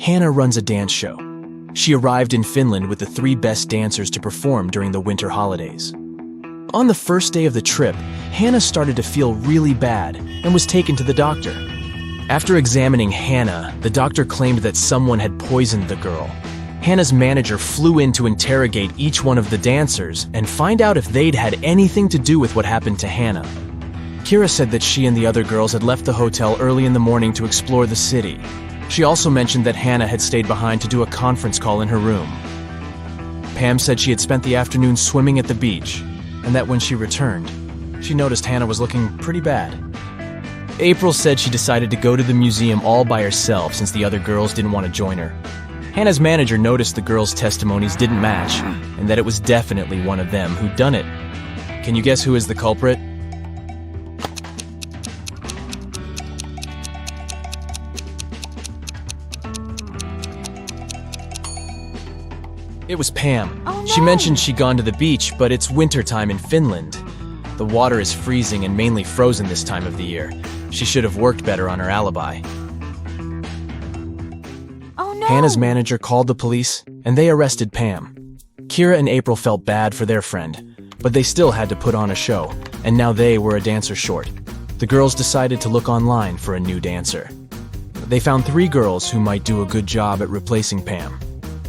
Hannah runs a dance show. She arrived in Finland with the 3 best dancers to perform during the winter holidays. On the first day of the trip, Hannah started to feel really bad and was taken to the doctor. After examining Hannah, the doctor claimed that someone had poisoned the girl. Hannah's manager flew in to interrogate each one of the dancers and find out if they'd had anything to do with what happened to Hannah. Kira said that she and the other girls had left the hotel early in the morning to explore the city. She also mentioned that Hannah had stayed behind to do a conference call in her room. Pam said she had spent the afternoon swimming at the beach, and that when she returned, she noticed Hannah was looking pretty bad. April said she decided to go to the museum all by herself since the other girls didn't want to join her. Hannah's manager noticed the girls' testimonies didn't match, and that it was definitely one of them who'd done it. Can you guess who is the culprit? It was Pam. Oh, no. She mentioned she'd gone to the beach, but it's wintertime in Finland. The water is freezing and mainly frozen this time of the year. She should have worked better on her alibi. Oh no! Hannah's manager called the police, and they arrested Pam. Kira and April felt bad for their friend, but they still had to put on a show, and now they were a dancer short. The girls decided to look online for a new dancer. They found 3 girls who might do a good job at replacing Pam.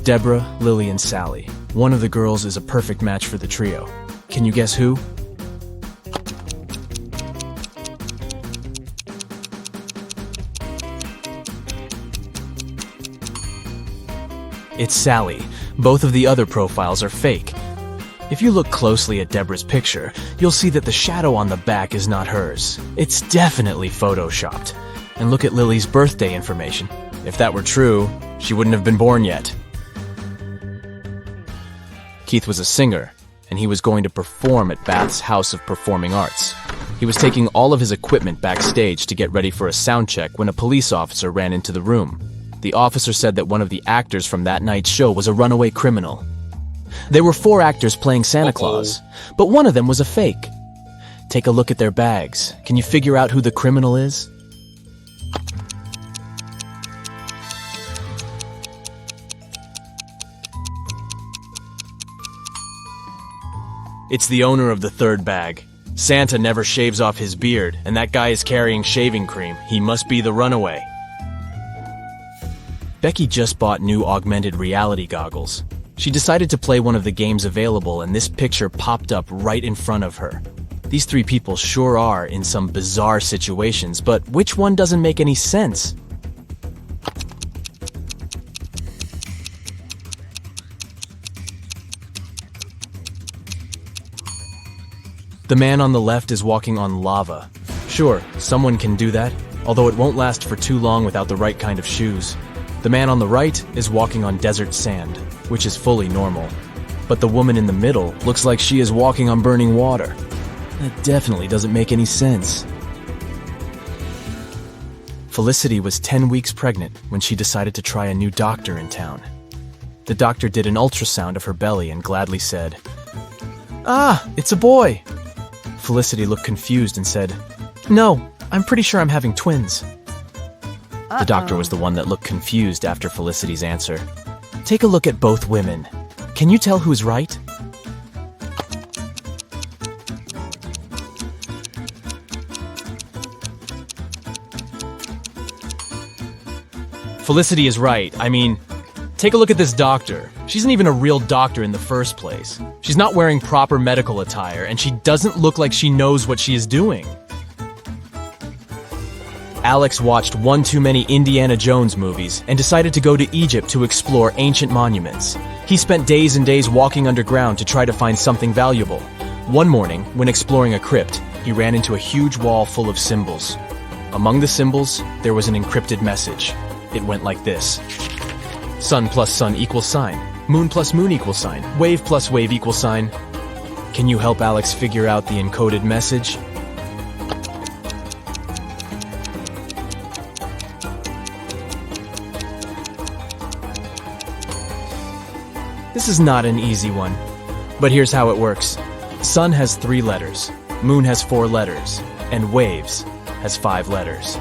Deborah, Lily, and Sally. One of the girls is a perfect match for the trio. Can you guess who? It's Sally. Both of the other profiles are fake. If you look closely at Deborah's picture, you'll see that the shadow on the back is not hers. It's definitely photoshopped. And look at Lily's birthday information. If that were true, she wouldn't have been born yet. Keith was a singer, and he was going to perform at Bath's House of Performing Arts. He was taking all of his equipment backstage to get ready for a sound check when a police officer ran into the room. The officer said that one of the actors from that night's show was a runaway criminal. There were 4 actors playing Santa Claus, but one of them was a fake. Take a look at their bags. Can you figure out who the criminal is? It's the owner of the 3rd bag. Santa never shaves off his beard, and that guy is carrying shaving cream. He must be the runaway. Becky just bought new augmented reality goggles. She decided to play one of the games available, and this picture popped up right in front of her. These 3 people sure are in some bizarre situations, but which one doesn't make any sense? The man on the left is walking on lava. Sure, someone can do that, although it won't last for too long without the right kind of shoes. The man on the right is walking on desert sand, which is fully normal. But the woman in the middle looks like she is walking on burning water. That definitely doesn't make any sense. Felicity was 10 weeks pregnant when she decided to try a new doctor in town. The doctor did an ultrasound of her belly and gladly said, "Ah, it's a boy." Felicity looked confused and said, "No, I'm pretty sure I'm having twins." The doctor was the one that looked confused after Felicity's answer. Take a look at both women. Can you tell who's right? Felicity is right. I mean, take a look at this doctor. She isn't even a real doctor in the first place. She's not wearing proper medical attire, and she doesn't look like she knows what she is doing. Alex watched one too many Indiana Jones movies and decided to go to Egypt to explore ancient monuments. He spent days and days walking underground to try to find something valuable. One morning, when exploring a crypt, he ran into a huge wall full of symbols. Among the symbols, there was an encrypted message. It went like this: sun plus sun equals sign, moon plus moon equals sign, wave plus wave equals sign. Can you help Alex figure out the encoded message? This is not an easy one, but here's how it works. Sun has 3 letters, moon has 4 letters, and waves has 5 letters.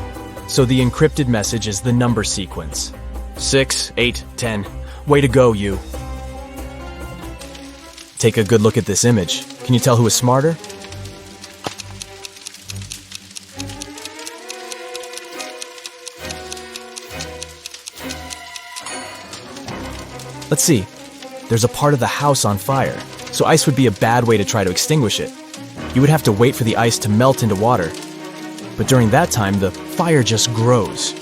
So the encrypted message is the number sequence. 6, 8, 10. Way to go, you. Take a good look at this image. Can you tell who is smarter? Let's see. There's a part of the house on fire, so ice would be a bad way to try to extinguish it. You would have to wait for the ice to melt into water. But during that time, the fire just grows.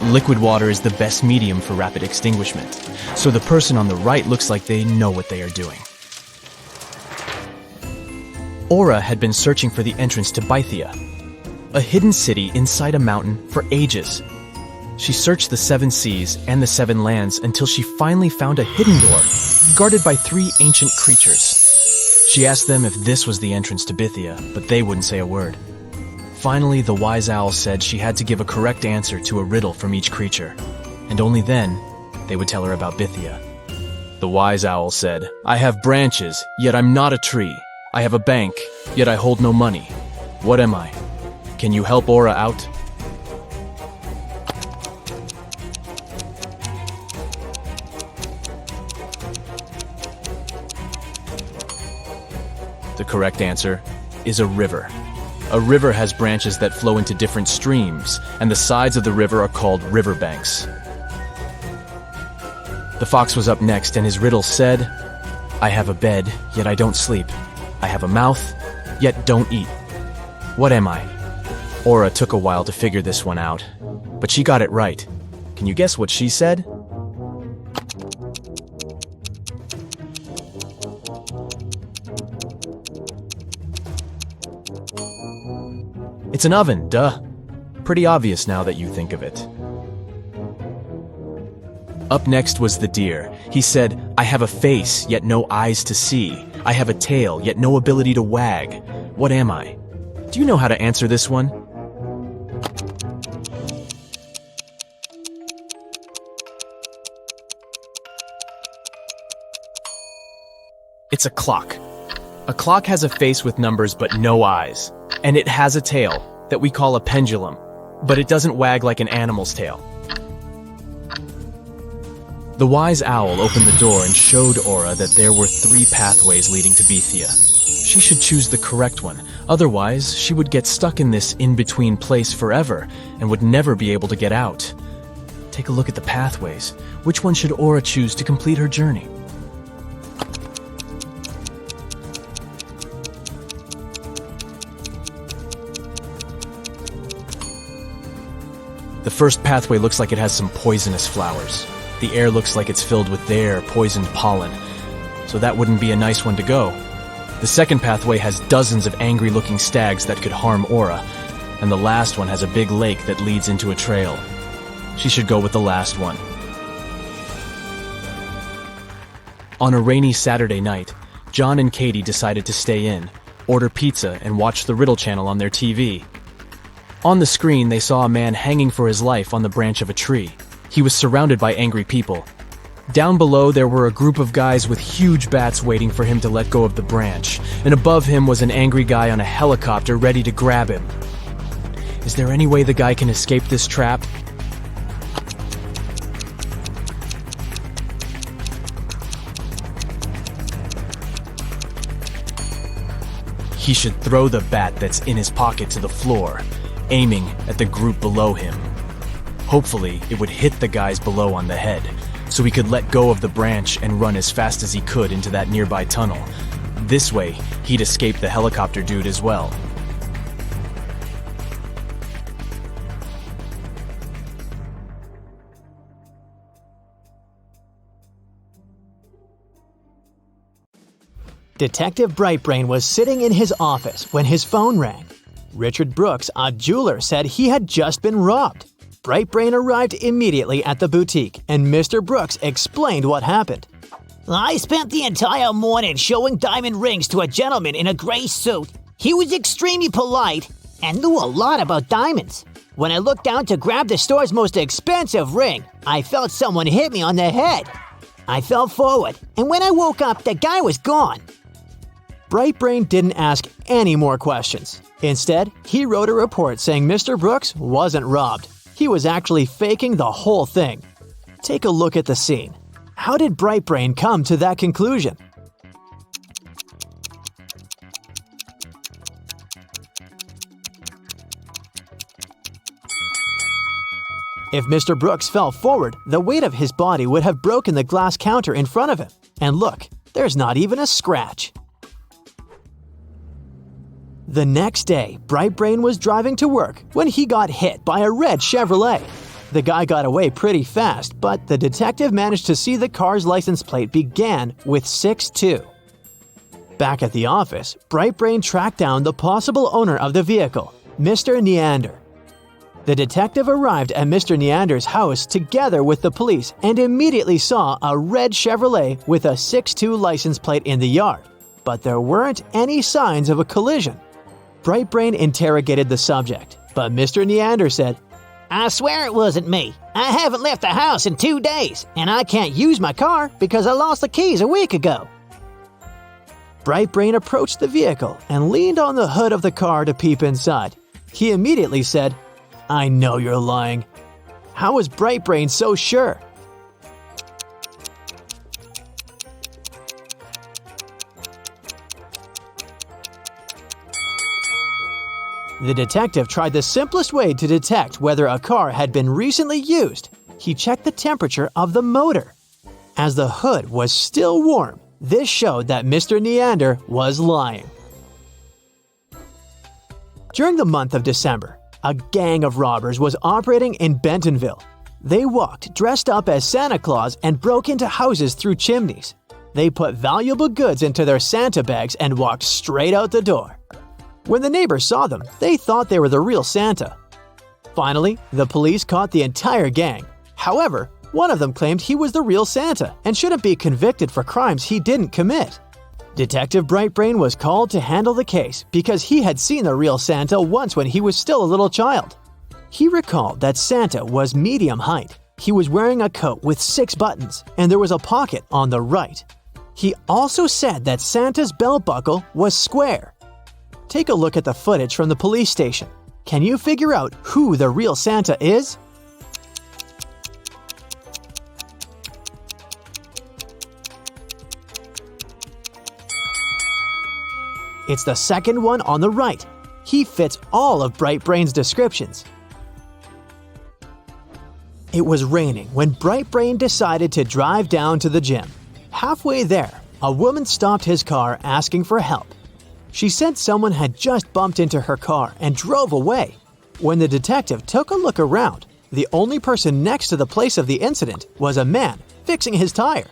Liquid water is the best medium for rapid extinguishment, so the person on the right looks like they know what they are doing. Aura had been searching for the entrance to Bythia, a hidden city inside a mountain, for ages. She searched the 7 seas and the 7 lands until she finally found a hidden door, guarded by 3 ancient creatures. She asked them if this was the entrance to Bythia, but they wouldn't say a word. Finally, the wise owl said she had to give a correct answer to a riddle from each creature, and only then they would tell her about Bythia. The wise owl said, "I have branches, yet I'm not a tree. I have a bank, yet I hold no money. What am I? Can you help Aura out?" The correct answer is a river. A river has branches that flow into different streams, and the sides of the river are called riverbanks. The fox was up next, and his riddle said, "I have a bed, yet I don't sleep. I have a mouth, yet don't eat. What am I?" Aura took a while to figure this one out, but she got it right. Can you guess what she said? It's an oven, duh. Pretty obvious now that you think of it. Up next was the deer. He said, "I have a face, yet no eyes to see. I have a tail, yet no ability to wag. What am I?" Do you know how to answer this one? It's a clock. A clock has a face with numbers but no eyes. And it has a tail that we call a pendulum, but it doesn't wag like an animal's tail. The wise owl opened the door and showed Aura that there were 3 pathways leading to Bythia. She should choose the correct one, otherwise she would get stuck in this in-between place forever and would never be able to get out. Take a look at the pathways. Which one should Aura choose to complete her journey? The first pathway looks like it has some poisonous flowers. The air looks like it's filled with their poisoned pollen, so that wouldn't be a nice one to go. The second pathway has dozens of angry-looking stags that could harm Aura, and the last one has a big lake that leads into a trail. She should go with the last one. On a rainy Saturday night, John and Katie decided to stay in, order pizza, and watch the Riddle channel on their TV. On the screen, they saw a man hanging for his life on the branch of a tree. He was surrounded by angry people. Down below, there were a group of guys with huge bats waiting for him to let go of the branch, and above him was an angry guy on a helicopter ready to grab him. Is there any way the guy can escape this trap? He should throw the bat that's in his pocket to the floor, aiming at the group below him. Hopefully, it would hit the guys below on the head, so he could let go of the branch and run as fast as he could into that nearby tunnel. This way, he'd escape the helicopter dude as well. Detective Brightbrain was sitting in his office when his phone rang. Richard Brooks, a jeweler, said he had just been robbed. Brightbrain arrived immediately at the boutique, and Mr. Brooks explained what happened. I spent the entire morning showing diamond rings to a gentleman in a gray suit. He was extremely polite and knew a lot about diamonds. When I looked down to grab the store's most expensive ring, I felt someone hit me on the head. I fell forward, and when I woke up, the guy was gone. Brightbrain didn't ask any more questions. Instead, he wrote a report saying Mr. Brooks wasn't robbed. He was actually faking the whole thing. Take a look at the scene. How did Bright Brain come to that conclusion? If Mr. Brooks fell forward, the weight of his body would have broken the glass counter in front of him. And look, there's not even a scratch. The next day, Bright Brain was driving to work when he got hit by a red Chevrolet. The guy got away pretty fast, but the detective managed to see the car's license plate began with 62. Back at the office, Bright Brain tracked down the possible owner of the vehicle, Mr. Neander. The detective arrived at Mr. Neander's house together with the police and immediately saw a red Chevrolet with a 62 license plate in the yard, but there weren't any signs of a collision. Bright Brain interrogated the subject, but Mr. Neander said, I swear it wasn't me. I haven't left the house in 2 days, and I can't use my car because I lost the keys a week ago. Bright Brain approached the vehicle and leaned on the hood of the car to peep inside. He immediately said, I know you're lying. How was Bright Brain so sure? The detective tried the simplest way to detect whether a car had been recently used. He checked the temperature of the motor. As the hood was still warm, this showed that Mr. Neander was lying. During the month of December, a gang of robbers was operating in Bentonville. They walked dressed up as Santa Claus and broke into houses through chimneys. They put valuable goods into their Santa bags and walked straight out the door. When the neighbors saw them, they thought they were the real Santa. Finally, the police caught the entire gang. However, one of them claimed he was the real Santa and shouldn't be convicted for crimes he didn't commit. Detective Bright Brain was called to handle the case because he had seen the real Santa once when he was still a little child. He recalled that Santa was medium height. He was wearing a coat with 6 buttons, and there was a pocket on the right. He also said that Santa's belt buckle was square. Take a look at the footage from the police station. Can you figure out who the real Santa is? It's the second one on the right. He fits all of Bright Brain's descriptions. It was raining when Bright Brain decided to drive down to the gym. Halfway there, a woman stopped his car asking for help. She said someone had just bumped into her car and drove away. When the detective took a look around, the only person next to the place of the incident was a man fixing his tire.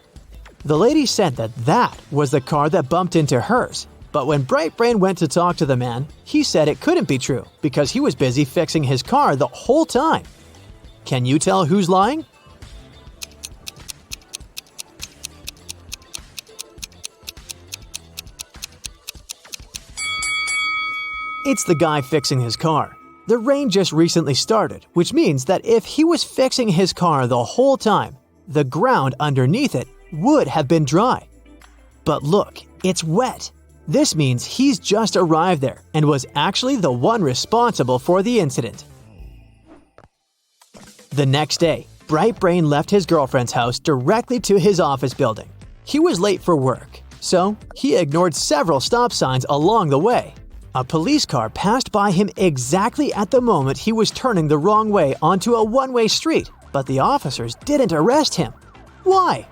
The lady said that was the car that bumped into hers. But when Bright Brain went to talk to the man, he said it couldn't be true because he was busy fixing his car the whole time. Can you tell who's lying? It's the guy fixing his car. The rain just recently started, which means that if he was fixing his car the whole time, the ground underneath it would have been dry. But look, it's wet. This means he's just arrived there and was actually the one responsible for the incident. The next day, Bright Brain left his girlfriend's house directly to his office building. He was late for work, so he ignored several stop signs along the way. A police car passed by him exactly at the moment he was turning the wrong way onto a one-way street, but the officers didn't arrest him. Why?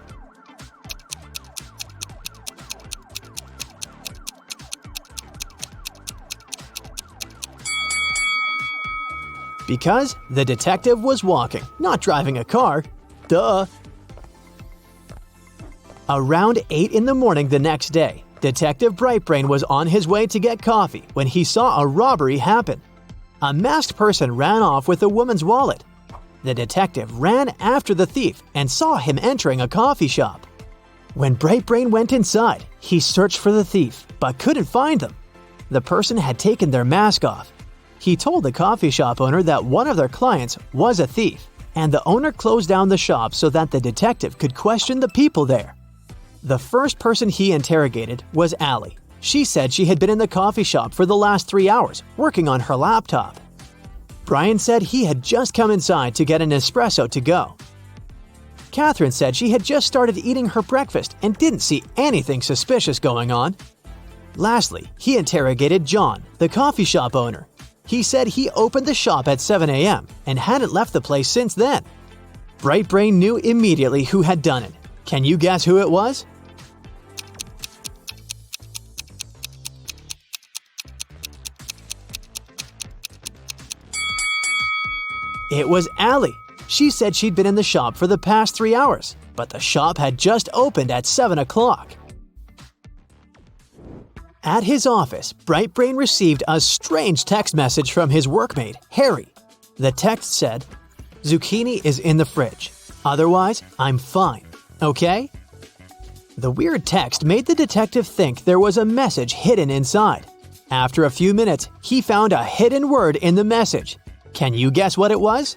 Because the detective was walking, not driving a car. Duh. Around 8 in the morning the next day, Detective Bright Brain was on his way to get coffee when he saw a robbery happen. A masked person ran off with a woman's wallet. The detective ran after the thief and saw him entering a coffee shop. When Bright Brain went inside, he searched for the thief, but couldn't find them. The person had taken their mask off. He told the coffee shop owner that one of their clients was a thief, and the owner closed down the shop so that the detective could question the people there. The first person he interrogated was Allie. She said she had been in the coffee shop for the last 3 hours, working on her laptop. Brian said he had just come inside to get an espresso to go. Catherine said she had just started eating her breakfast and didn't see anything suspicious going on. Lastly, he interrogated John, the coffee shop owner. He said he opened the shop at 7 a.m. and hadn't left the place since then. Bright Brain knew immediately who had done it. Can you guess who it was? It was Allie. She said she'd been in the shop for the past 3 hours, but the shop had just opened at 7 o'clock. At his office, Bright Brain received a strange text message from his workmate, Harry. The text said, "Zucchini is in the fridge. Otherwise, I'm fine. Okay?" The weird text made the detective think there was a message hidden inside. After a few minutes, he found a hidden word in the message. Can you guess what it was?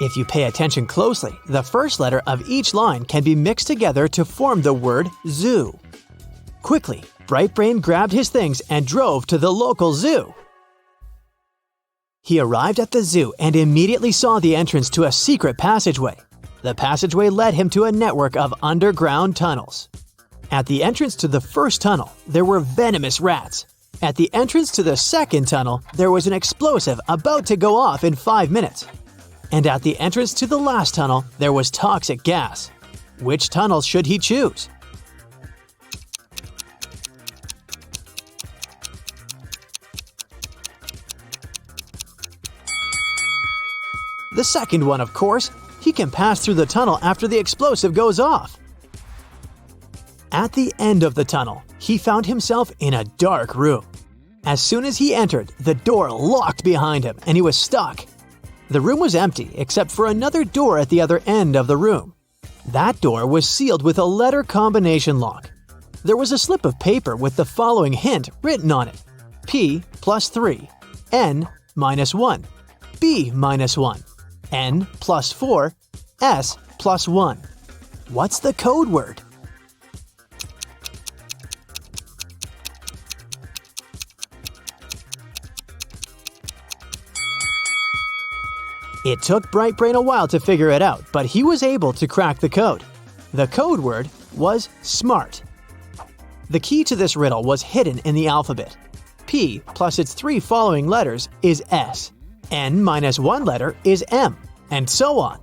If you pay attention closely, the first letter of each line can be mixed together to form the word zoo. Quickly, Bright Brain grabbed his things and drove to the local zoo. He arrived at the zoo and immediately saw the entrance to a secret passageway. The passageway led him to a network of underground tunnels. At the entrance to the first tunnel, there were venomous rats. At the entrance to the second tunnel, there was an explosive about to go off in 5 minutes. And at the entrance to the last tunnel, there was toxic gas. Which tunnel should he choose? The second one, of course. He can pass through the tunnel after the explosive goes off. At the end of the tunnel, he found himself in a dark room. As soon as he entered, the door locked behind him and he was stuck. The room was empty except for another door at the other end of the room. That door was sealed with a letter combination lock. There was a slip of paper with the following hint written on it: P plus 3, N minus 1, B minus 1, N plus 4, S plus 1. What's the code word? It took Bright Brain a while to figure it out, but he was able to crack the code. The code word was SMART. The key to this riddle was hidden in the alphabet. P plus its 3 following letters is S. N minus 1 letter is M, and so on.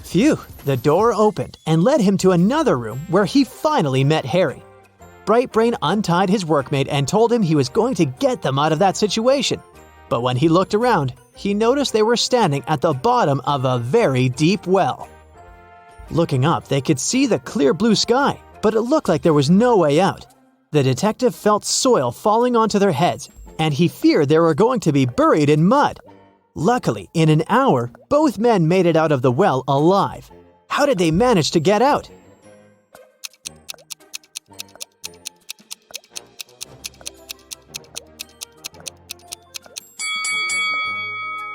Phew, the door opened and led him to another room where he finally met Harry. Bright Brain untied his workmate and told him he was going to get them out of that situation. But when he looked around, he noticed they were standing at the bottom of a very deep well. Looking up, they could see the clear blue sky, but it looked like there was no way out. The detective felt soil falling onto their heads, and he feared they were going to be buried in mud. Luckily, in an hour, both men made it out of the well alive. How did they manage to get out?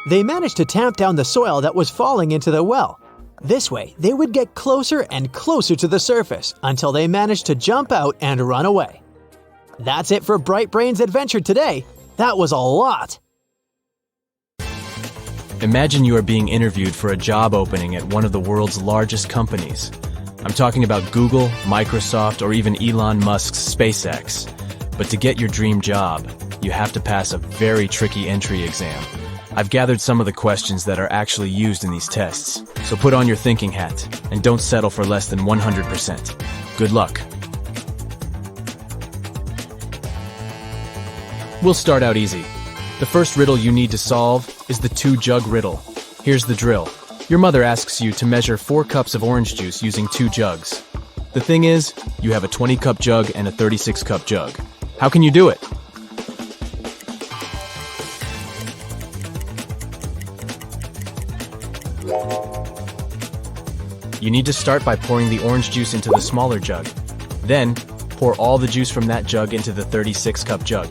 They managed to tamp down the soil that was falling into the well. This way, they would get closer and closer to the surface until they managed to jump out and run away. That's it for Bright Brain's adventure today. That was a lot. Imagine you are being interviewed for a job opening at one of the world's largest companies. I'm talking about Google, Microsoft, or even Elon Musk's SpaceX. But to get your dream job, you have to pass a very tricky entry exam. I've gathered some of the questions that are actually used in these tests, so put on your thinking hat and don't settle for less than 100%. Good luck. We'll start out easy. The first riddle you need to solve is the 2-jug riddle. Here's the drill. Your mother asks you to measure 4 cups of orange juice using 2 jugs. The thing is, you have a 20-cup jug and a 36-cup jug. How can you do it? You need to start by pouring the orange juice into the smaller jug. Then, pour all the juice from that jug into the 36-cup jug.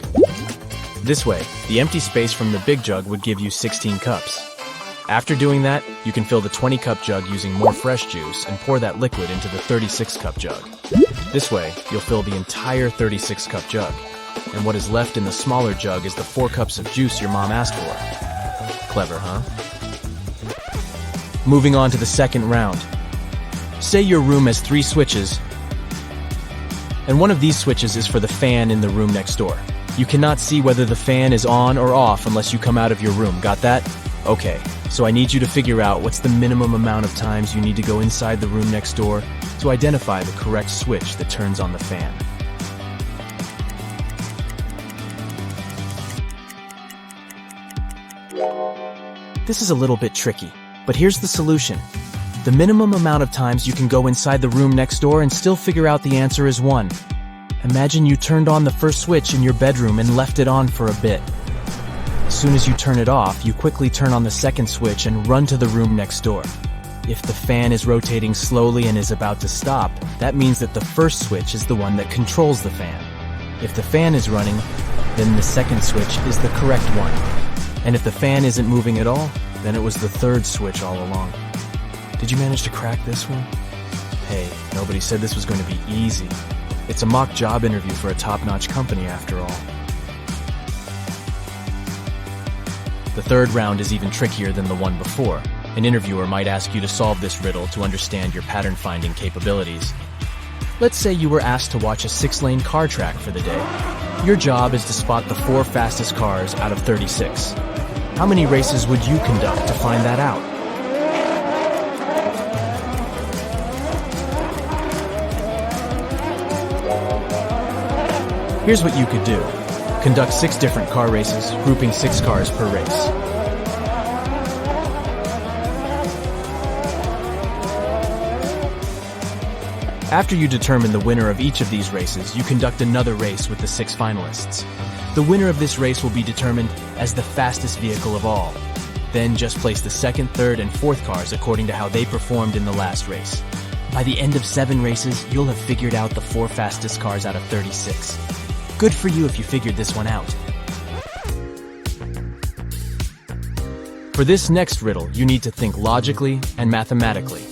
This way, the empty space from the big jug would give you 16 cups. After doing that, you can fill the 20-cup jug using more fresh juice and pour that liquid into the 36-cup jug. This way, you'll fill the entire 36-cup jug. And what is left in the smaller jug is the 4 cups of juice your mom asked for. Clever, huh? Moving on to the second round. Say your room has 3 switches, and one of these switches is for the fan in the room next door. You cannot see whether the fan is on or off unless you come out of your room. Got that? Okay, so I need you to figure out what's the minimum amount of times you need to go inside the room next door to identify the correct switch that turns on the fan. This is a little bit tricky, but here's the solution. The minimum amount of times you can go inside the room next door and still figure out the answer is 1. Imagine you turned on the first switch in your bedroom and left it on for a bit. As soon as you turn it off, you quickly turn on the second switch and run to the room next door. If the fan is rotating slowly and is about to stop, that means that the first switch is the one that controls the fan. If the fan is running, then the second switch is the correct one. And if the fan isn't moving at all, then it was the third switch all along. Did you manage to crack this one? Hey, nobody said this was going to be easy. It's a mock job interview for a top-notch company after all. The third round is even trickier than the one before. An interviewer might ask you to solve this riddle to understand your pattern-finding capabilities. Let's say you were asked to watch a 6-lane car track for the day. Your job is to spot the 4 fastest cars out of 36. How many races would you conduct to find that out? Here's what you could do. Conduct 6 different car races, grouping 6 cars per race. After you determine the winner of each of these races, you conduct another race with the 6 finalists. The winner of this race will be determined as the fastest vehicle of all. Then just place the second, third, and fourth cars according to how they performed in the last race. By the end of 7 races, you'll have figured out the 4 fastest cars out of 36. Good for you if you figured this one out. For this next riddle, you need to think logically and mathematically.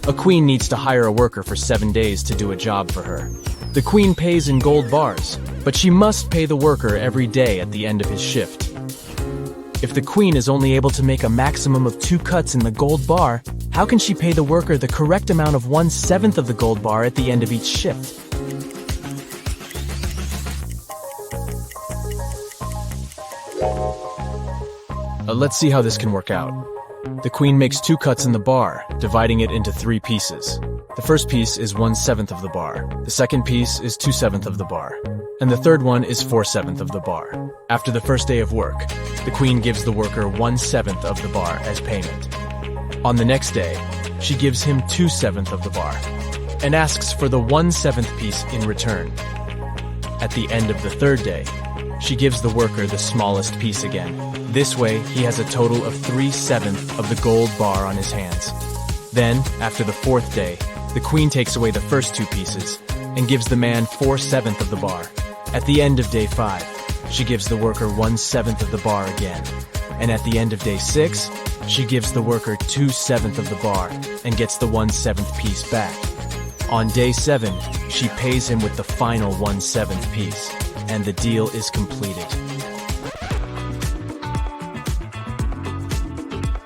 A queen needs to hire a worker for 7 days to do a job for her. The queen pays in gold bars, but she must pay the worker every day at the end of his shift. If the queen is only able to make a maximum of 2 cuts in the gold bar, how can she pay the worker the correct amount of 1/7 of the gold bar at the end of each shift? Let's see how this can work out. The queen makes 2 cuts in the bar, dividing it into 3 pieces. The first piece is 1/7 of the bar, the second piece is 2/7 of the bar, and the third one is 4/7 of the bar. After the first day of work, the queen gives the worker 1/7 of the bar as payment. On the next day, she gives him 2/7 of the bar, and asks for the 1/7 piece in return. At the end of the third day, she gives the worker the smallest piece again. This way, he has a total of 3/7 of the gold bar on his hands. Then, after the 4th day, the queen takes away the first 2 pieces and gives the man 4/7 of the bar. At the end of day 5, she gives the worker 1/7 of the bar again. And at the end of day 6, she gives the worker 2/7 of the bar and gets the 1/7 piece back. On day 7, she pays him with the final 1/7 piece, and the deal is completed.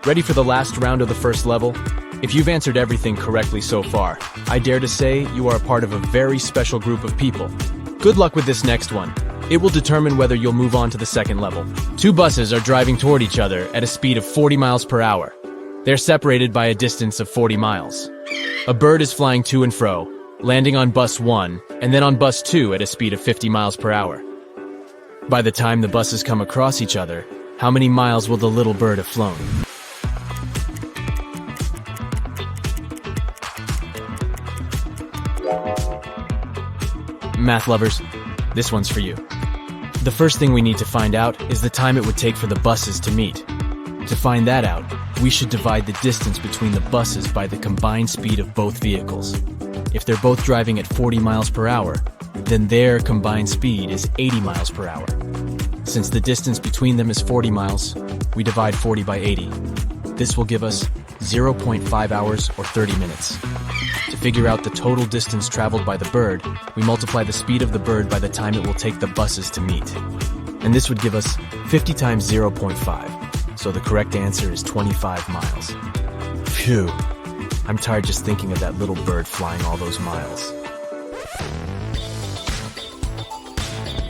Ready for the last round of the first level? If you've answered everything correctly so far, I dare to say you are a part of a very special group of people. Good luck with this next one. It will determine whether you'll move on to the second level. 2 buses are driving toward each other at a speed of 40 miles per hour. They're separated by a distance of 40 miles. A bird is flying to and fro, landing on bus 1 and then on bus 2 at a speed of 50 miles per hour. By the time the buses come across each other, how many miles will the little bird have flown? Math lovers, this one's for you. The first thing we need to find out is the time it would take for the buses to meet. To find that out, we should divide the distance between the buses by the combined speed of both vehicles. If they're both driving at 40 miles per hour, then their combined speed is 80 miles per hour. Since the distance between them is 40 miles, we divide 40 by 80. This will give us 0.5 hours or 30 minutes. To To figure out the total distance traveled by the bird, we multiply the speed of the bird by the time it will take the buses to meet. And this would give us 50 times 0.5, so the correct answer is 25 miles. Phew, I'm tired just thinking of that little bird flying all those miles.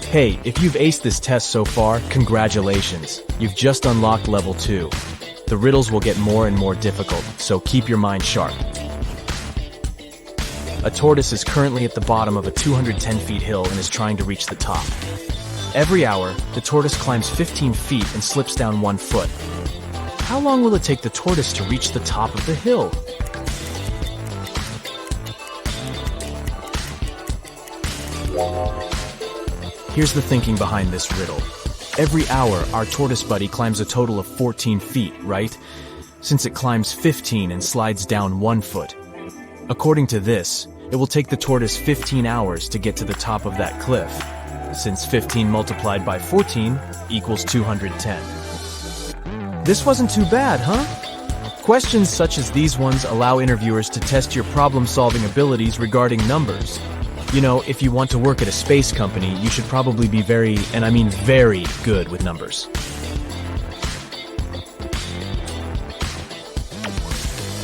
Hey, if you've aced this test so far, congratulations. You've just unlocked level 2. The riddles will get more and more difficult, so keep your mind sharp. A tortoise is currently at the bottom of a 210 feet hill and is trying to reach the top. Every hour, the tortoise climbs 15 feet and slips down 1 foot. How long will it take the tortoise to reach the top of the hill? Here's the thinking behind this riddle. Every hour, our tortoise buddy climbs a total of 14 feet, right? Since it climbs 15 and slides down 1 foot. According to this, it will take the tortoise 15 hours to get to the top of that cliff, since 15 multiplied by 14 equals 210. This wasn't too bad, huh? Questions such as these ones allow interviewers to test your problem-solving abilities regarding numbers. You know, if you want to work at a space company, you should probably be very, and I mean very, good with numbers.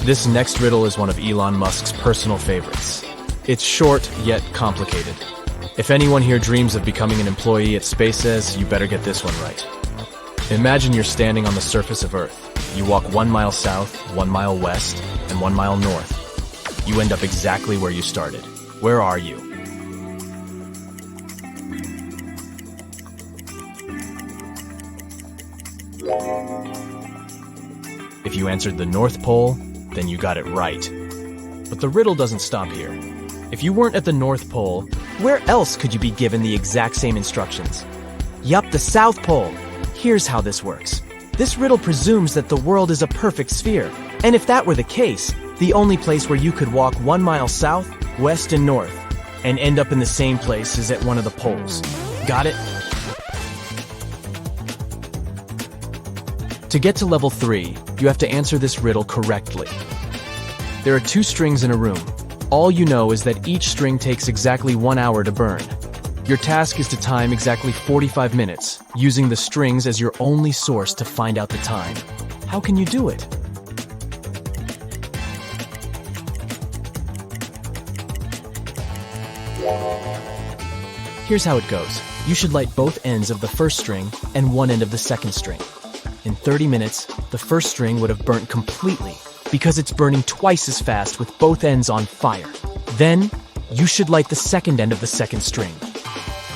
This next riddle is one of Elon Musk's personal favorites. It's short, yet complicated. If anyone here dreams of becoming an employee at SpaceX, you better get this one right. Imagine you're standing on the surface of Earth. You walk 1 mile south, 1 mile west, and 1 mile north. You end up exactly where you started. Where are you? If you answered the North Pole, then you got it right. But the riddle doesn't stop here. If you weren't at the North Pole, where else could you be given the exact same instructions? Yup, the South Pole. Here's how this works. This riddle presumes that the world is a perfect sphere. And if that were the case, the only place where you could walk 1 mile south, west, and north, and end up in the same place is at one of the poles. Got it? To get to level 3, you have to answer this riddle correctly. There are 2 strings in a room. All you know is that each string takes exactly 1 hour to burn. Your task is to time exactly 45 minutes, using the strings as your only source to find out the time. How can you do it? Here's how it goes. You should light both ends of the first string and one end of the second string. In 30 minutes, the first string would have burnt completely because it's burning twice as fast with both ends on fire. Then, you should light the second end of the second string.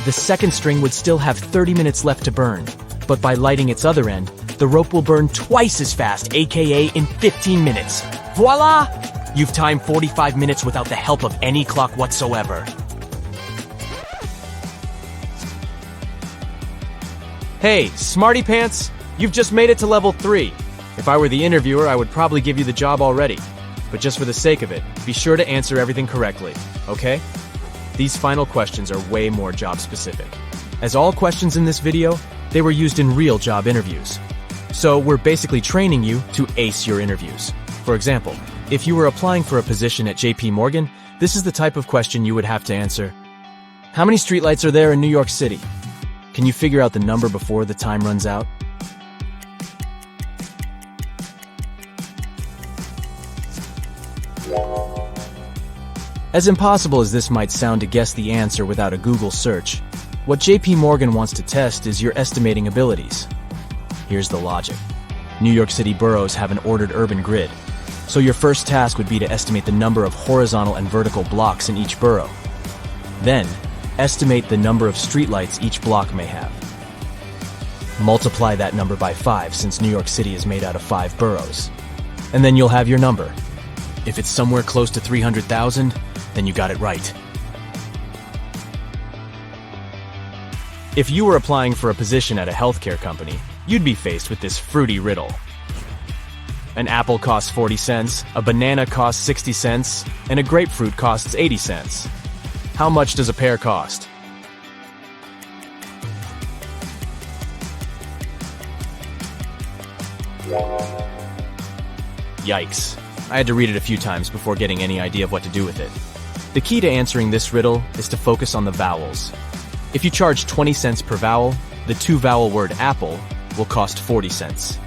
The second string would still have 30 minutes left to burn, but by lighting its other end, the rope will burn twice as fast, aka in 15 minutes. Voila! You've timed 45 minutes without the help of any clock whatsoever. Hey, smarty pants! You've just made it to level 3. If I were the interviewer, I would probably give you the job already. But just for the sake of it, be sure to answer everything correctly, okay? These final questions are way more job specific. As all questions in this video, they were used in real job interviews. So we're basically training you to ace your interviews. For example, if you were applying for a position at JP Morgan, this is the type of question you would have to answer. How many streetlights are there in New York City? Can you figure out the number before the time runs out? As impossible as this might sound to guess the answer without a Google search, what JP Morgan wants to test is your estimating abilities. Here's the logic. New York City boroughs have an ordered urban grid, so your first task would be to estimate the number of horizontal and vertical blocks in each borough. Then, estimate the number of streetlights each block may have. Multiply that number by 5 since New York City is made out of 5 boroughs. And then you'll have your number. If it's somewhere close to 300,000, then you got it right. If you were applying for a position at a healthcare company, you'd be faced with this fruity riddle. An apple costs 40 cents, a banana costs 60 cents, and a grapefruit costs 80 cents. How much does a pear cost? Yikes. I had to read it a few times before getting any idea of what to do with it. The key to answering this riddle is to focus on the vowels. If you charge 20 cents per vowel, the two-vowel word apple will cost 40 cents.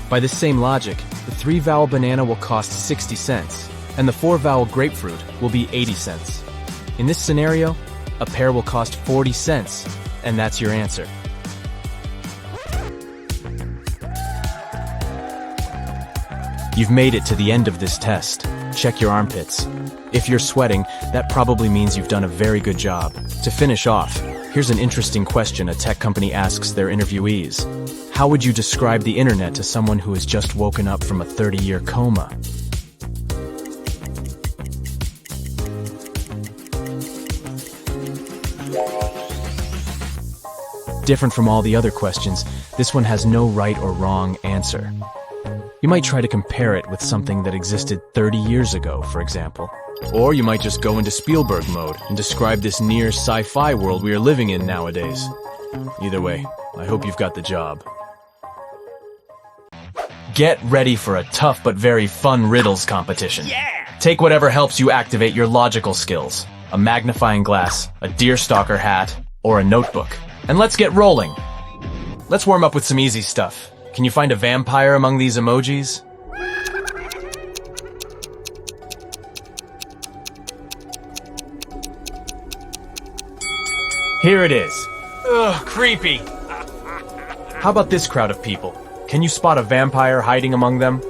By this same logic, the three-vowel banana will cost 60 cents, and the four-vowel grapefruit will be 80 cents. In this scenario, a pear will cost 40 cents, and that's your answer. You've made it to the end of this test. Check your armpits. If you're sweating, that probably means you've done a very good job. To finish off, here's an interesting question a tech company asks their interviewees. How would you describe the internet to someone who has just woken up from a 30-year coma? Different from all the other questions, this one has no right or wrong answer. You might try to compare it with something that existed 30 years ago, for example. Or you might just go into Spielberg mode and describe this near sci-fi world we are living in nowadays. Either way, I hope you've got the job. Get ready for a tough but very fun riddles competition. Yeah! Take whatever helps you activate your logical skills. A magnifying glass, a deerstalker hat, or a notebook. And let's get rolling! Let's warm up with some easy stuff. Can you find a vampire among these emojis? Here it is. Ugh, creepy. How about this crowd of people? Can you spot a vampire hiding among them?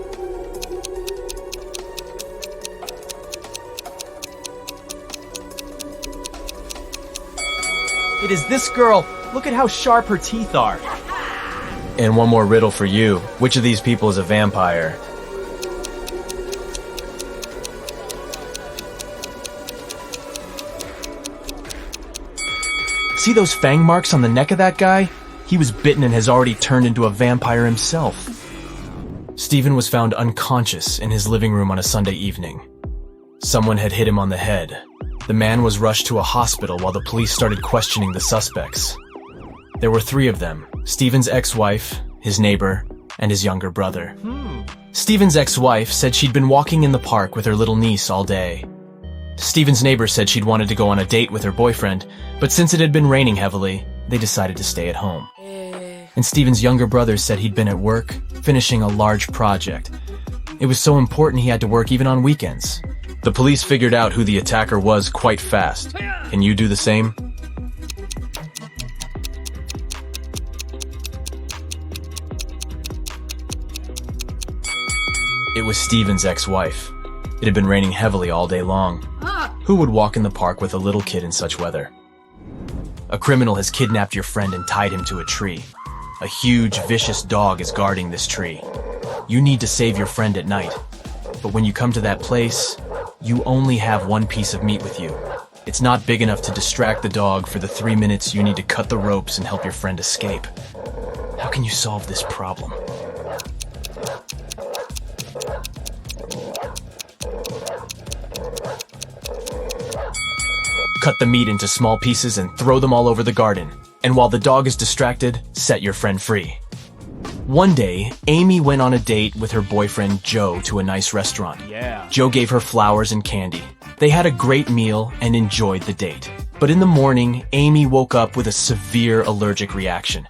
It is this girl. Look at how sharp her teeth are. And one more riddle for you. Which of these people is a vampire? See those fang marks on the neck of that guy? He was bitten and has already turned into a vampire himself. Stephen was found unconscious in his living room on a Sunday evening. Someone had hit him on the head. The man was rushed to a hospital while the police started questioning the suspects. There were 3 of them: Stephen's ex-wife, his neighbor, and his younger brother. Stephen's ex-wife said she'd been walking in the park with her little niece all day. Stephen's neighbor said she'd wanted to go on a date with her boyfriend, but since it had been raining heavily, they decided to stay at home. And Stephen's younger brother said he'd been at work, finishing a large project. It was so important he had to work even on weekends. The police figured out who the attacker was quite fast. Can you do the same? It was Stephen's ex-wife. It had been raining heavily all day long. Who would walk in the park with a little kid in such weather? A criminal has kidnapped your friend and tied him to a tree. A huge, vicious dog is guarding this tree. You need to save your friend at night. But when you come to that place, you only have one piece of meat with you. It's not big enough to distract the dog for the 3 minutes you need to cut the ropes and help your friend escape. How can you solve this problem? Cut the meat into small pieces and throw them all over the garden. And while the dog is distracted, set your friend free. One day, Amy went on a date with her boyfriend Joe to a nice restaurant. Joe gave her flowers and candy. They had a great meal and enjoyed the date. But in the morning, Amy woke up with a severe allergic reaction.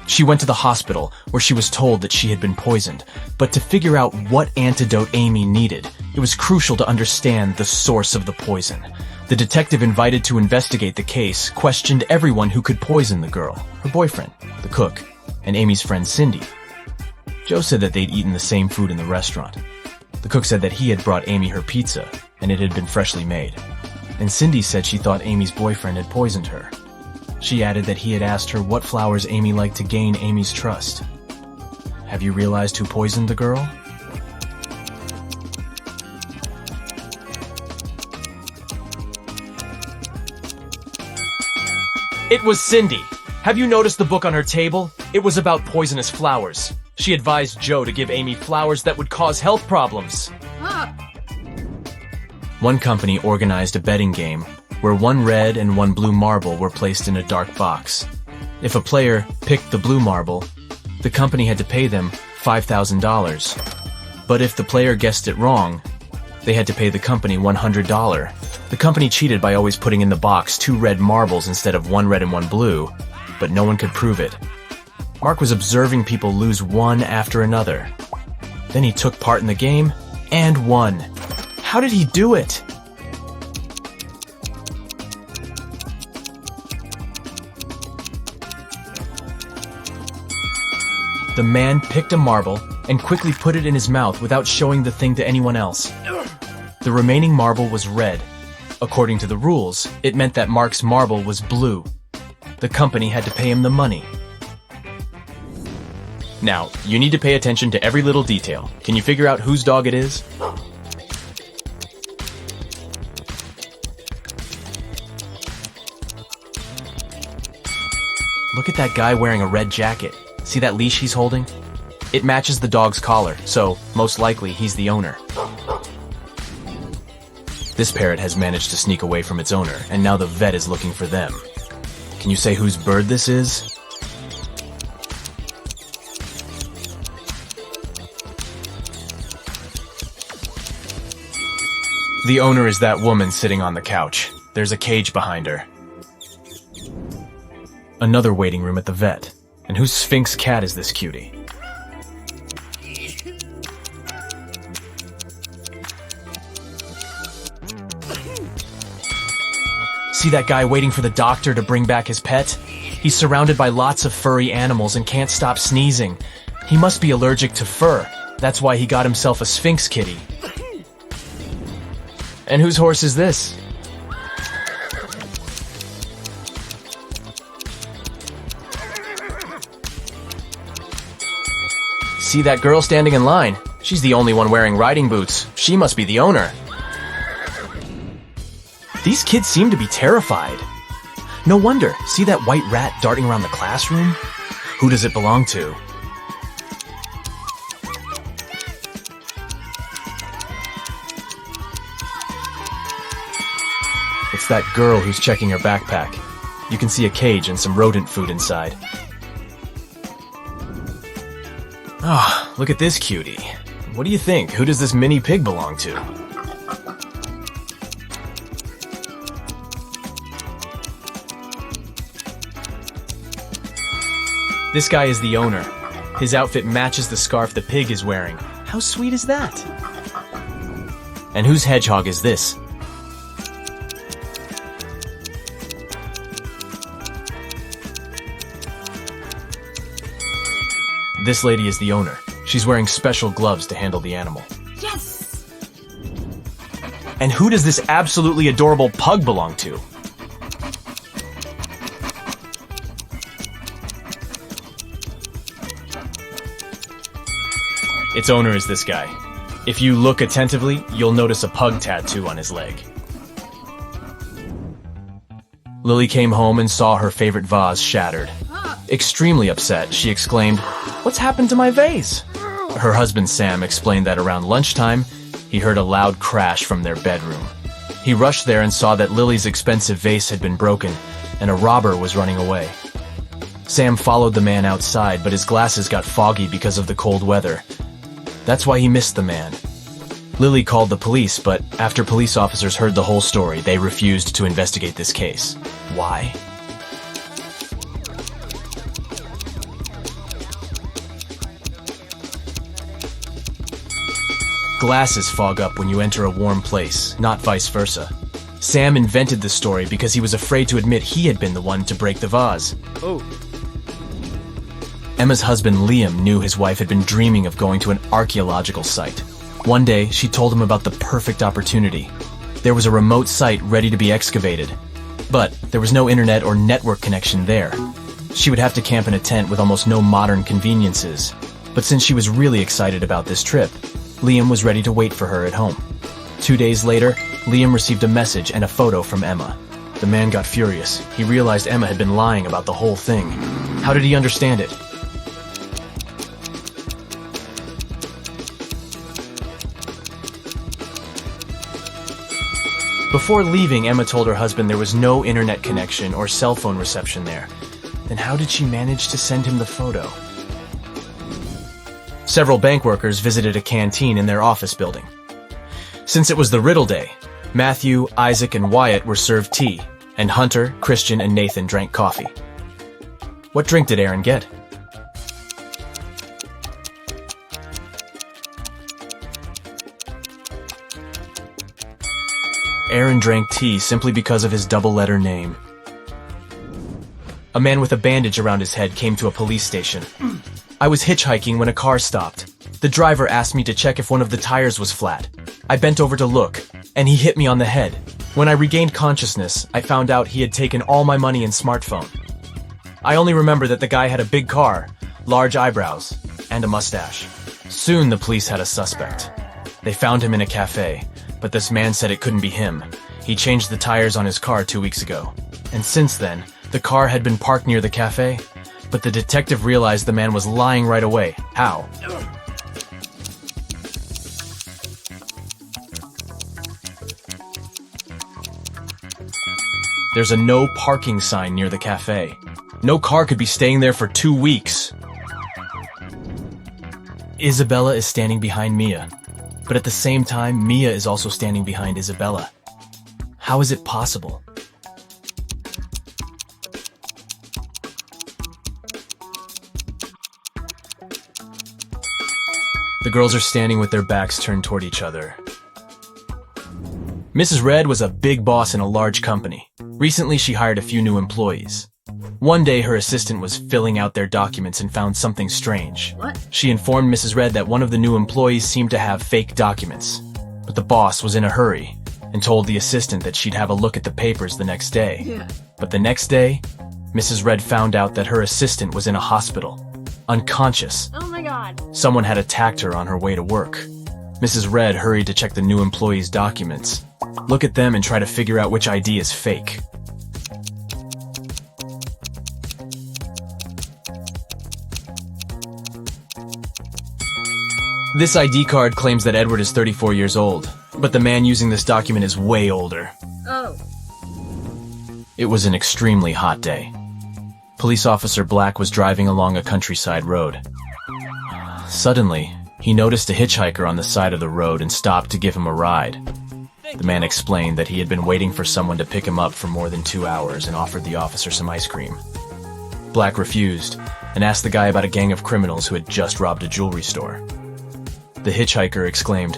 She went to the hospital, where she was told that she had been poisoned. But to figure out what antidote Amy needed, it was crucial to understand the source of the poison. The detective invited to investigate the case questioned everyone who could poison the girl, her boyfriend, the cook, and Amy's friend Cindy. Joe said that they'd eaten the same food in the restaurant. The cook said that he had brought Amy her pizza, and it had been freshly made. And Cindy said she thought Amy's boyfriend had poisoned her. She added that he had asked her what flowers Amy liked to gain Amy's trust. Have you realized who poisoned the girl? It was Cindy. Have you noticed the book on her table? It was about poisonous flowers. She advised Joe to give Amy flowers that would cause health problems. One company organized a betting game where one red and one blue marble were placed in a dark box. If a player picked the blue marble, the company had to pay them $5,000. But if the player guessed it wrong, they had to pay the company $100. The company cheated by always putting in the box 2 red marbles instead of 1 red and 1 blue, but no one could prove it. Mark was observing people lose one after another. Then he took part in the game and won. How did he do it? The man picked a marble and quickly put it in his mouth without showing the thing to anyone else. The remaining marble was red. According to the rules, it meant that Mark's marble was blue. The company had to pay him the money. Now, you need to pay attention to every little detail. Can you figure out whose dog it is? Look at that guy wearing a red jacket. See that leash he's holding? It matches the dog's collar, so most likely he's the owner. This parrot has managed to sneak away from its owner, and now the vet is looking for them. Can you say whose bird this is? The owner is that woman sitting on the couch. There's a cage behind her. Another waiting room at the vet. And whose Sphinx cat is this cutie? See that guy waiting for the doctor to bring back his pet? He's surrounded by lots of furry animals and can't stop sneezing. He must be allergic to fur. That's why he got himself a Sphinx kitty. And whose horse is this? See that girl standing in line? She's the only one wearing riding boots. She must be the owner. These kids seem to be terrified. No wonder. See that white rat darting around the classroom? Who does it belong to? It's that girl who's checking her backpack. You can see a cage and some rodent food inside. Oh, look at this cutie. What do you think? Who does this mini pig belong to? This guy is the owner. His outfit matches the scarf the pig is wearing. How sweet is that? And whose hedgehog is this? This lady is the owner. She's wearing special gloves to handle the animal. Yes! And who does this absolutely adorable pug belong to? Its owner is this guy. If you look attentively, you'll notice a pug tattoo on his leg. Lily came home and saw her favorite vase shattered. Extremely upset, she exclaimed, "What's happened to my vase?" Her husband Sam explained that around lunchtime, he heard a loud crash from their bedroom. He rushed there and saw that Lily's expensive vase had been broken, and a robber was running away. Sam followed the man outside, but his glasses got foggy because of the cold weather. That's why he missed the man. Lily called the police, but after police officers heard the whole story, they refused to investigate this case. Why? Glasses fog up when you enter a warm place, not vice versa. Sam invented the story because he was afraid to admit he had been the one to break the vase. Oh. Emma's husband Liam knew his wife had been dreaming of going to an archaeological site. One day, she told him about the perfect opportunity. There was a remote site ready to be excavated, but there was no internet or network connection there. She would have to camp in a tent with almost no modern conveniences. But since she was really excited about this trip, Liam was ready to wait for her at home. 2 days later, Liam received a message and a photo from Emma. The man got furious. He realized Emma had been lying about the whole thing. How did he understand it? Before leaving, Emma told her husband there was no internet connection or cell phone reception there. Then how did she manage to send him the photo? Several bank workers visited a canteen in their office building. Since it was the Riddle day, Matthew, Isaac, and Wyatt were served tea, and Hunter, Christian, and Nathan drank coffee. What drink did Aaron get? Aaron drank tea simply because of his double-letter name. A man with a bandage around his head came to a police station. I was hitchhiking when a car stopped. The driver asked me to check if one of the tires was flat. I bent over to look, and he hit me on the head. When I regained consciousness, I found out he had taken all my money and smartphone. I only remember that the guy had a big car, large eyebrows, and a mustache. Soon the police had a suspect. They found him in a cafe, but this man said it couldn't be him. He changed the tires on his car 2 weeks ago. And since then, the car had been parked near the cafe, but the detective realized the man was lying right away. How? There's a no parking sign near the cafe. No car could be staying there for 2 weeks. Isabella is standing behind Mia, but at the same time, Mia is also standing behind Isabella. How is it possible? The girls are standing with their backs turned toward each other. Mrs. Red was a big boss in a large company. Recently, she hired a few new employees. One day, her assistant was filling out their documents and found something strange. What? She informed Mrs. Red that one of the new employees seemed to have fake documents. But the boss was in a hurry and told the assistant that she'd have a look at the papers the next day. Yeah. But the next day, Mrs. Red found out that her assistant was in a hospital, unconscious. Oh my god. Someone had attacked her on her way to work. Mrs. Red hurried to check the new employee's documents, look at them and try to figure out which ID is fake. This ID card claims that Edward is 34 years old, but the man using this document is way older. Oh. It was an extremely hot day. Police Officer Black was driving along a countryside road. Suddenly, he noticed a hitchhiker on the side of the road and stopped to give him a ride. The man explained that he had been waiting for someone to pick him up for more than 2 hours and offered the officer some ice cream. Black refused and asked the guy about a gang of criminals who had just robbed a jewelry store. The hitchhiker exclaimed,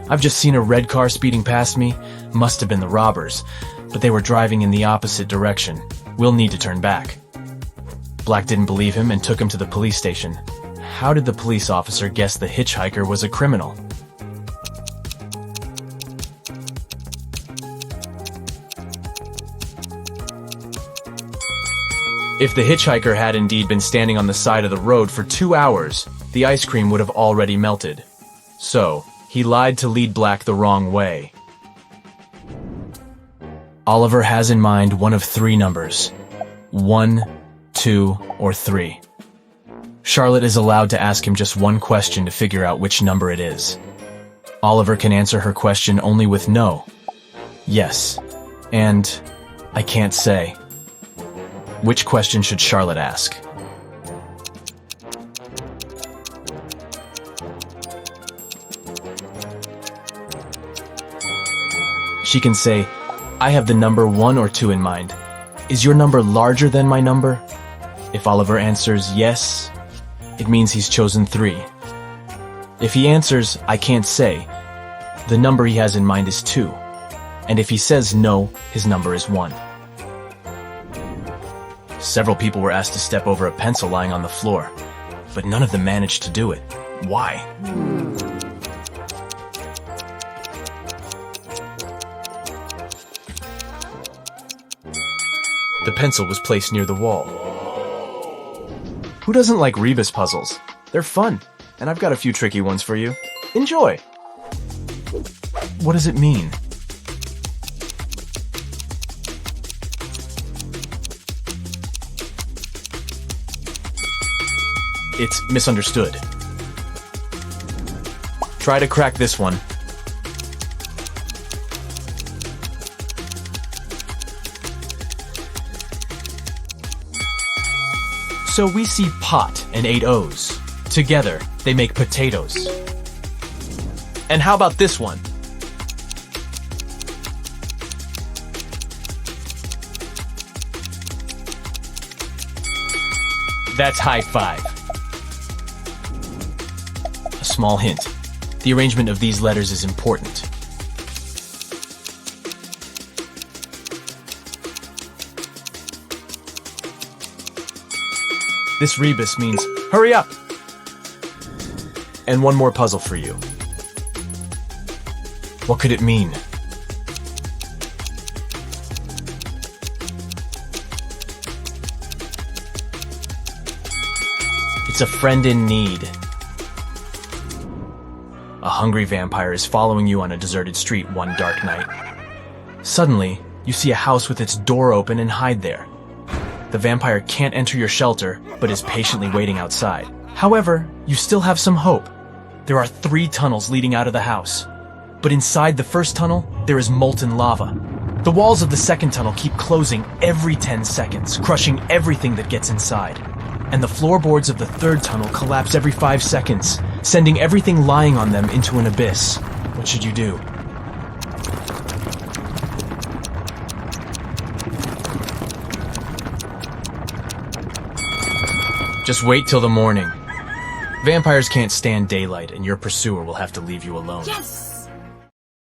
"I've just seen a red car speeding past me. Must have been the robbers, but they were driving in the opposite direction. We'll need to turn back." Black didn't believe him and took him to the police station. How did the police officer guess the hitchhiker was a criminal? If the hitchhiker had indeed been standing on the side of the road for 2 hours, the ice cream would have already melted. So, he lied to lead Black the wrong way. Oliver has in mind one of 3 numbers: 1, 2, or 3. Charlotte is allowed to ask him just one question to figure out which number it is. Oliver can answer her question only with no, yes, and I can't say. Which question should Charlotte ask? She can say, "I have the number 1 or 2 in mind. Is your number larger than my number?" If Oliver answers yes, it means he's chosen 3. If he answers, "I can't say," the number he has in mind is 2. And if he says no, his number is 1. Several people were asked to step over a pencil lying on the floor, but none of them managed to do it. Why? The pencil was placed near the wall. Who doesn't like rebus puzzles? They're fun, and I've got a few tricky ones for you. Enjoy! What does it mean? It's misunderstood. Try to crack this one. So we see pot and 8 O's. Together, they make potatoes. And how about this one? That's high five. A small hint. The arrangement of these letters is important. This rebus means, hurry up! And one more puzzle for you. What could it mean? It's a friend in need. A hungry vampire is following you on a deserted street one dark night. Suddenly, you see a house with its door open and hide there. The vampire can't enter your shelter, but is patiently waiting outside. However, you still have some hope. There are 3 tunnels leading out of the house. But inside the first tunnel, there is molten lava. The walls of the second tunnel keep closing every 10 seconds, crushing everything that gets inside. And the floorboards of the third tunnel collapse every 5 seconds, sending everything lying on them into an abyss. What should you do? Just wait till the morning. Vampires can't stand daylight, and your pursuer will have to leave you alone. Yes!